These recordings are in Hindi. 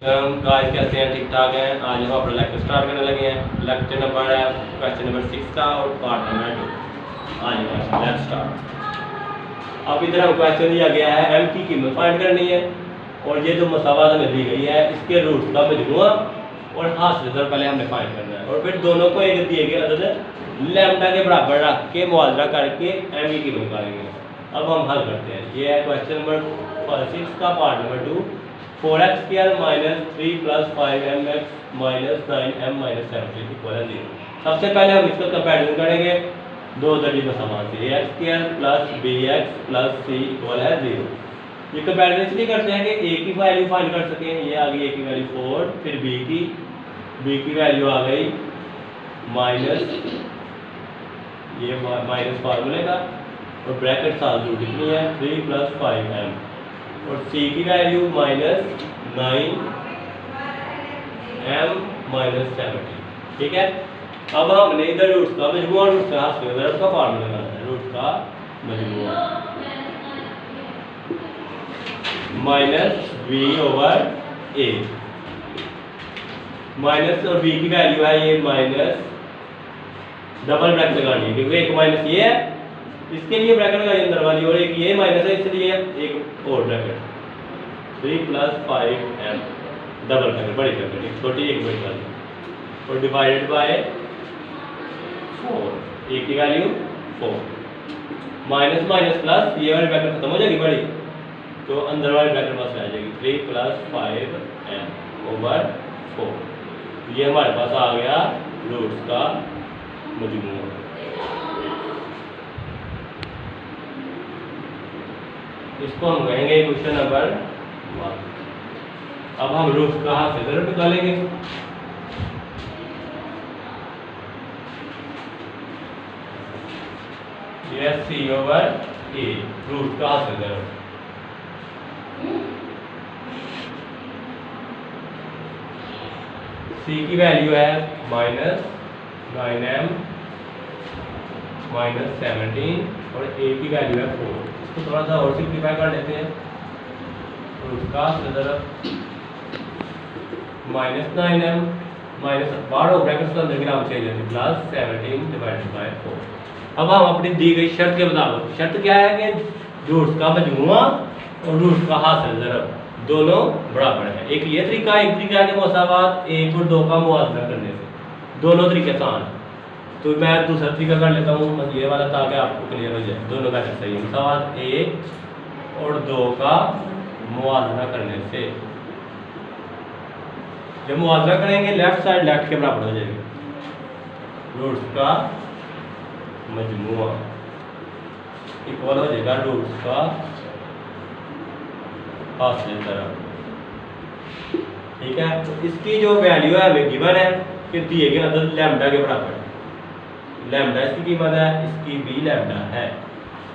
गाइस कैसे हैं? ठीक ठाक हैं। आज हम अपना लेक्चर स्टार्ट करने लगे हैं। लेक्चर नंबर है क्वेश्चन नंबर 6 का और पार्ट नंबर 2। आज क्वेश्चन लेट्स स्टार्ट। अब इधर हम क्वेश्चन दिया गया है m की कीमत फाइंड करनी है और ये जो मसावात हमें दी गई है इसके रूट का मजमूआ और हासिल दर पहले हमने फाइंड करना है और फिर दोनों को एक दिए गए अदद लैम्डा के बराबर रख के मुआवजा करके m की कीमत निकालेंगे। अब हम हल करते हैं। ये है क्वेश्चन नंबर 6 का part number 2। 4x² minus 3 plus 5mx minus 9m minus 7 equal है 0। सबसे पहले हम इसका कंपैरिजन करेंगे दो दरी मसावात से ax² plus bx plus c equal है 0। ये कंपैरिजन इसलिए करते हैं कि a की वैल्यू फाइंड कर सकें। ये आ गई a की वैल्यू 4, फिर b की वैल्यू आ गई माइनस, ये माइनस फार्मूले का और ब्रैकेट साथ रूट कितनी है 3 प्लस 5m और c की वैल्यू माइनस 9m माइनस 70। ठीक है। अब हमने इधर रूट का मजमूआ रूट का हासिल करना है, उसका फार्मूला लगाना है। रूट का मजमूआ minus b over a minus और b की वैल्यू है ये माइनस, डबल ब्रैकेट लगानी है क्योंकि एक माइनस ये है इसके लिए ब्रैकेट लगाइए अंदर वाली और एक ये माइनस है इसलिए एक और bracket 3 plus 5m double bracket बड़ी ब्रैकेट एक छोटी एक बड़ी वाली और डिवाइडेड बाय 4, a की वैल्यू 4 माइनस माइनस प्लस ये वाली ब्रैकेट खत्म हो जाएगी बड़ी तो अंदर वाली ब्रैकेट बस रह जाएगी 3 प्लस 5m ओवर 4। ये हमारे पास आ गया रूट्स का मजमूआ। इसको हम कहेंगे क्वेश्चन नंबर 1। अब हम रूट का हासिल दर निकालेंगे। ये c ओवर a रूट का हासिल दर c की वैल्यू है माइनस 9m माइनस 17 और a की वैल्यू है 4। इसको थोड़ा सा और सिंप्लीफाई कर लेते हैं। उसका माइनस 9m माइनस बाहर ब्रैकेट के अंदर की नाम चेंज होती प्लस 17 डिवाइडेड बाय 4। अब हम अपनी दी गई शर्त के मुताबिक, शर्त क्या है कि रूट्स का मजमूआ और रूट्स का हासिल ज़रब दोनों बराबर है। एक ये तरीका है, एक तरीका है कि मसावात 1 और 2 का मुआवजा करने से, दोनों तरीके आसान। तो मैं दूसरा तरीका कर लेता हूँ ये वाला ताकि आपको क्लियर हो जाए। दोनों का सही है। मसावात 1 और 2 का मुआवजा करने से, जब मुआवजा करेंगे लेफ्ट साइड लेफ्ट के बराबर हो जाएगी। रूट्स का मजमूआ इक्वल हो जाएगा रूट्स का हासिल दर। ठीक है। तो इसकी जो वैल्यू है हमें गिवन है कि दिए गए अदद लैम्डा के बराबर है। लैम्डा इसकी कीमत है, इसकी भी लैम्डा है।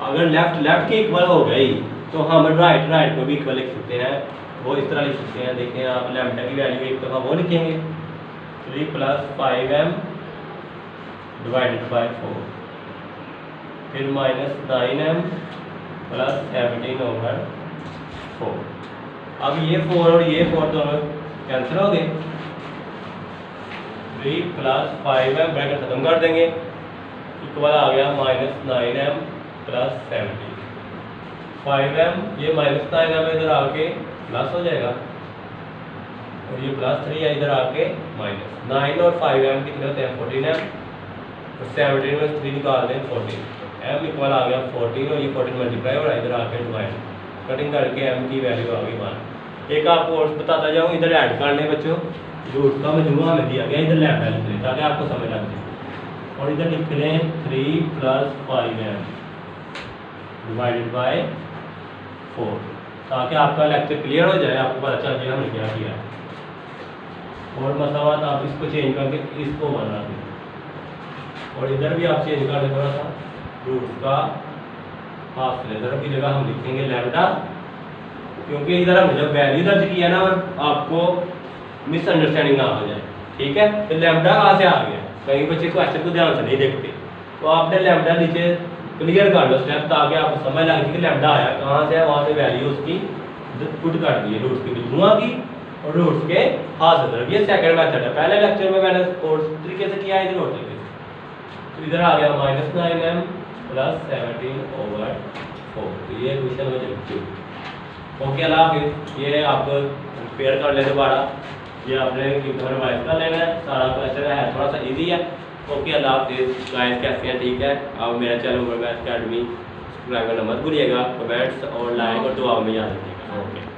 अगर लेफ्ट लेफ्ट के इक्वल हो गई तो हम राइट राइट को भी इक्वल लिख सकते हैं। वो इस तरह लिख सकते हैं, देखें आप लैम्डा की वैल्यू एक दफ़ा वो लिखेंगे 3 प्लस 5m डिवाइडेड बाय 4 फिर माइनस 9m प्लस 17 ओवर 4। अब ये 4 और ये 4 दोनों कैंसिल हो गए। 3 प्लस 5m ब्रैकेट खत्म कर देंगे इक्वल आ गया माइनस 9m प्लस 17। 5m ये माइनस 9m इधर आके प्लस हो जाएगा और ये प्लस 3 है इधर आके माइनस। 9 और 5m कितने होते हैं 14m और 17 में 3 निकाल दें 14। m इक्वल आ गया 14 और ये 14 मल्टीप्लाई हो रहा है इधर आके डिवाइड कटिंग करके m की वैल्यू आ गई 1। एक आपको और बताता जाऊँ, इधर ऐड कर लें बच्चों। रूट का मजमूआ हमें दिया गया, इधर लैम्डा लिख लें ताकि आपको समझ लग जाए और इधर लिख लें 3 प्लस 5m डिवाइडेड बाय 4 ताकि आपका लेक्चर क्लियर हो जाए, आपको पता चल जाए हमने क्या किया। और मसावात आप इसको चेंज करके इसको बना दें और इधर भी आप चेंज कर दें थोड़ा सा। रूट का हासिल दर की जगह हम लिखेंगे लैम्डा क्योंकि इधर हमने जब वैल्यू दर्ज किया ना और आपको मिसअंडरस्टैंडिंग ना हो जाए। ठीक है। तो लैम्डा कहाँ से आ गया, कई बच्चे क्वेश्चन को ध्यान से नहीं देखते तो आपने लैम्डा नीचे क्लियर कर लो स्टेप ताकि आपको समझ लगे कि लैम्डा आया कहाँ से है, वहाँ से वैल्यू उसकी पुट कर दी है रूट्स के मजमूआ की और रूट्स के हासिल तरफ। ये सेकंड मेथड है। पहले लेक्चर में मैंने और तरीके से किया, इधर और तरीके से। तो इधर आ गया -9m प्लस 17/4। तो ये क्वेश्चन हो जाएगा। ओके, अल्लाह हाफिज़। ये आप प्रिपेयर कर ले दोबारा, ये आपने रिवाइज कर लेना है। सारा क्वेश्चन है थोड़ा सा इजी है। ओके, अल्लाह हाफिज़। गाइस कैसे हैं? ठीक है। आप मेरा channel Umar maths academy subscribe करना मत भूलिएगा। कमेंट्स और लाइक और दुआ में याद रखिएगा। ओके।